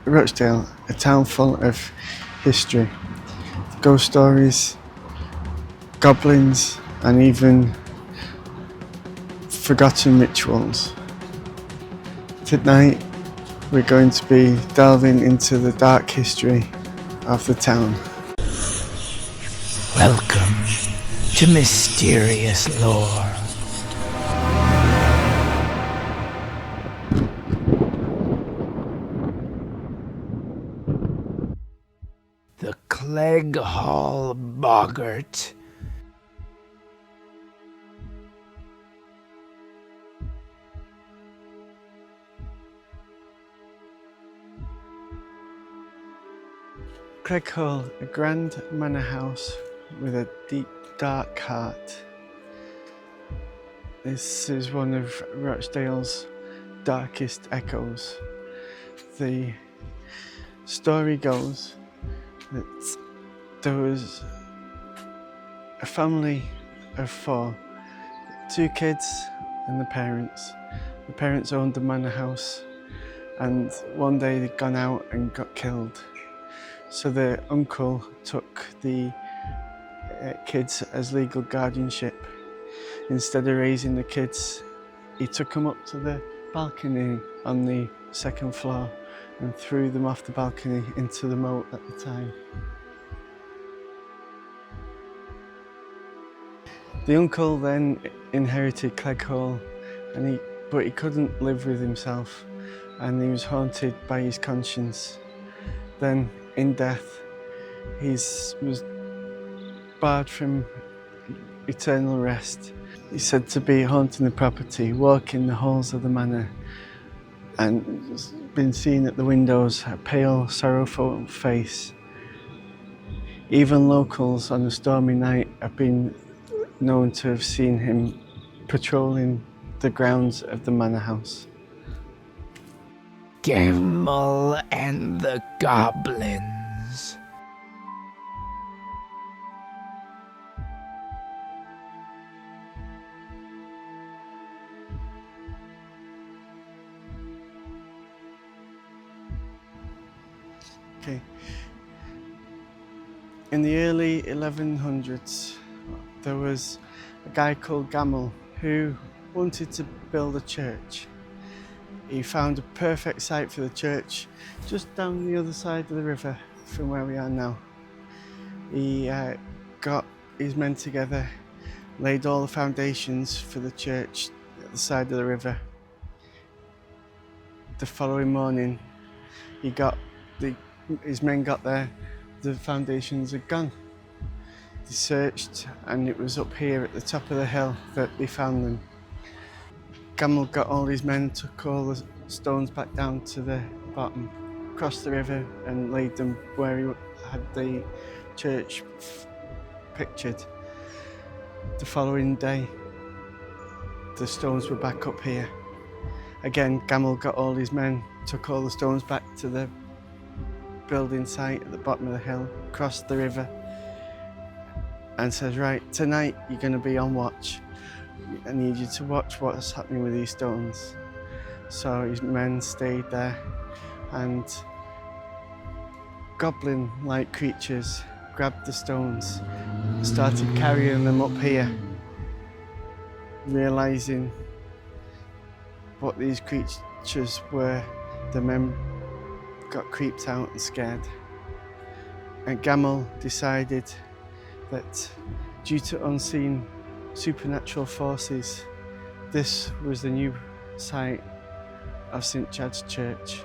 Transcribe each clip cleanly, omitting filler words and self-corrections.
Rochdale, a town full of history, ghost stories, goblins, and even forgotten rituals. Tonight, we're going to be delving into the dark history of the town. Welcome to Mysterious Lore. The Clegg Hall boggart. Clegg Hall, a grand manor house with a deep, dark heart. This is one of Rochdale's darkest echoes. The story goes that there was a family of four, two kids and the parents. The parents owned the manor house, and one day they'd gone out and got killed. So the uncle took the kids as legal guardianship. Instead of raising the kids, he took them up to the balcony on the second floor and threw them off the balcony into the moat at the time. The uncle then inherited Clegg Hall, but he couldn't live with himself, and he was haunted by his conscience. Then, in death, he was barred from eternal rest. He's said to be haunting the property, walking the halls of the manor, and been seen at the windows, a pale, sorrowful face. Even locals on a stormy night have been known to have seen him patrolling the grounds of the manor house. Gamble and the Goblins. Okay. In the early 1100s, there was a guy called Gamble who wanted to build a church. He found a perfect site for the church just down the other side of the river from where we are now. He got his men together, laid all the foundations for the church at the side of the river. The following morning, his men got there, the foundations had gone. They searched, and it was up here at the top of the hill that they found them. Gamble got all his men, took all the stones back down to the bottom, crossed the river and laid them where he had the church pictured. The following day, the stones were back up here. Again, Gamble got all his men, took all the stones back to the building site at the bottom of the hill, crossed the river, and says, right, tonight you're going to be on watch. I need you to watch what's happening with these stones. So his men stayed there, and goblin-like creatures grabbed the stones, started carrying them up here, realising what these creatures were. The men got creeped out and scared. And Gamble decided that due to unseen supernatural forces, this was the new site of St Chad's Church,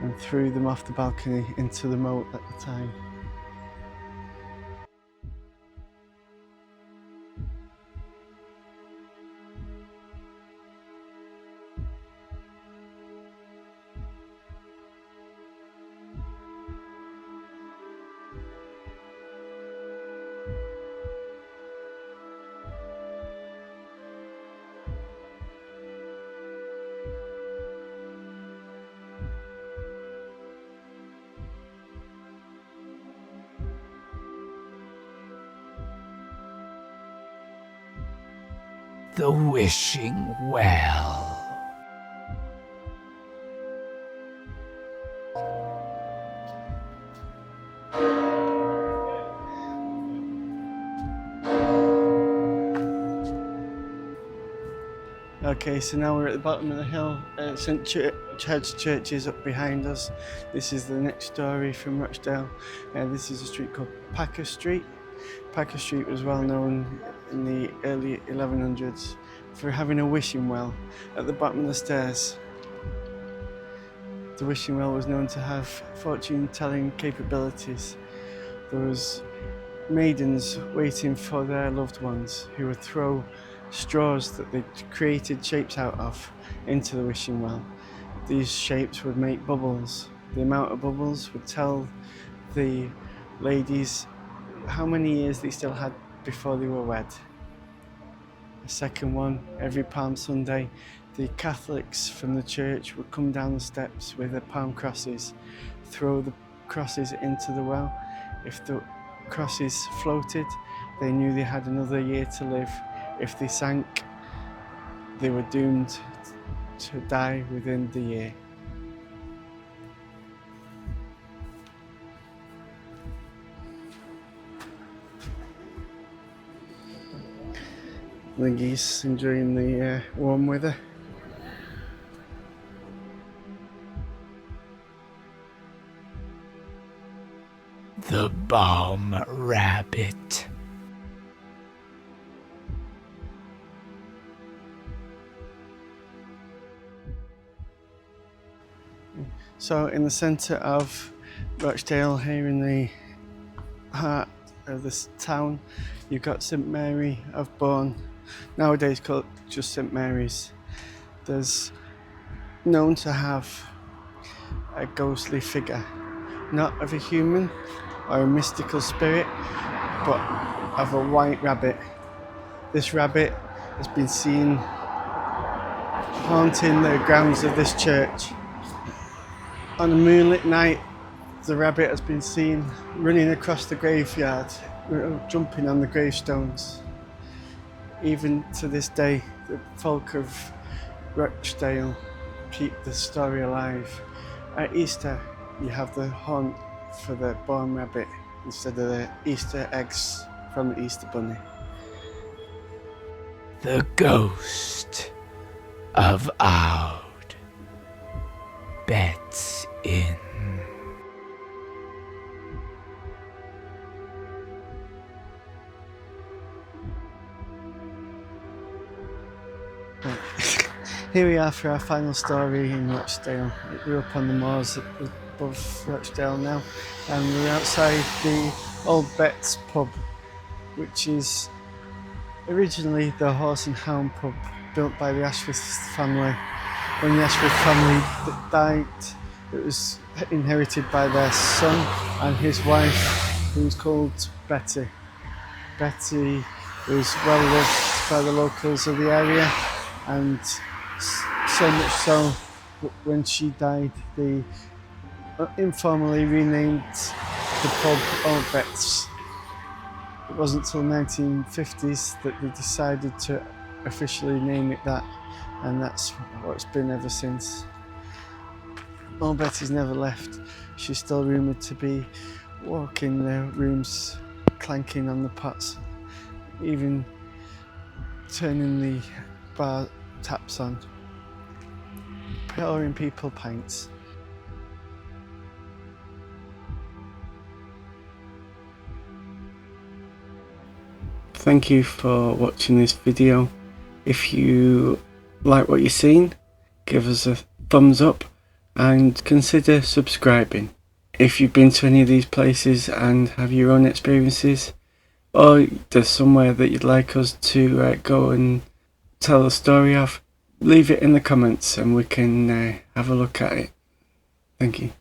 and threw them off the balcony into the moat at the time. The Wishing Well. Okay, so now we're at the bottom of the hill. St Chad's Church is up behind us. This is the next story from Rochdale. This is a street called Packer Street. Packer Street was well known in the early 1100s for having a wishing well at the bottom of the stairs. The wishing well was known to have fortune-telling capabilities. There was maidens waiting for their loved ones who would throw straws that they'd created shapes out of into the wishing well. These shapes would make bubbles. The amount of bubbles would tell the ladies how many years they still had before they were wed. A second one, every Palm Sunday, the Catholics from the church would come down the steps with their palm crosses, throw the crosses into the well. If the crosses floated, they knew they had another year to live. If they sank, they were doomed to die within the year. The geese enjoying the warm weather. The Baum Rabbit. So in the centre of Rochdale, here in the heart of this town, you've got St Mary of Bourne, nowadays called just St Mary's. There's known to have a ghostly figure, not of a human or a mystical spirit, but of a white rabbit. This rabbit has been seen haunting the grounds of this church. On a moonlit night, the rabbit has been seen running across the graveyard, jumping on the gravestones. Even to this day, the folk of Rochdale keep the story alive. At Easter, you have the haunt for the Baum Rabbit instead of the Easter eggs from the Easter Bunny. The ghost of Owd Betts Inn. Here we are for our final story in Rochdale. We're up on the moors above Rochdale now, and we're outside the Owd Betts pub, which is originally the Horse and Hound pub built by the Ashworth family. When the Ashworth family died, it was inherited by their son and his wife, who was called Betty. Betty was well loved by the locals of the area, and so much so when she died, they informally renamed the pub Owd Betts. It wasn't until the 1950s that they decided to officially name it that, and that's what it's been ever since. Owd Betty's never left. She's still rumoured to be walking the rooms, clanking on the pots, even turning the bar taps on, pouring people pints. Thank you for watching this video. If you like what you've seen, give us a thumbs up and consider subscribing. If you've been to any of these places and have your own experiences, or there's somewhere that you'd like us to go and tell a story of, leave it in the comments and we can have a look at it. Thank you.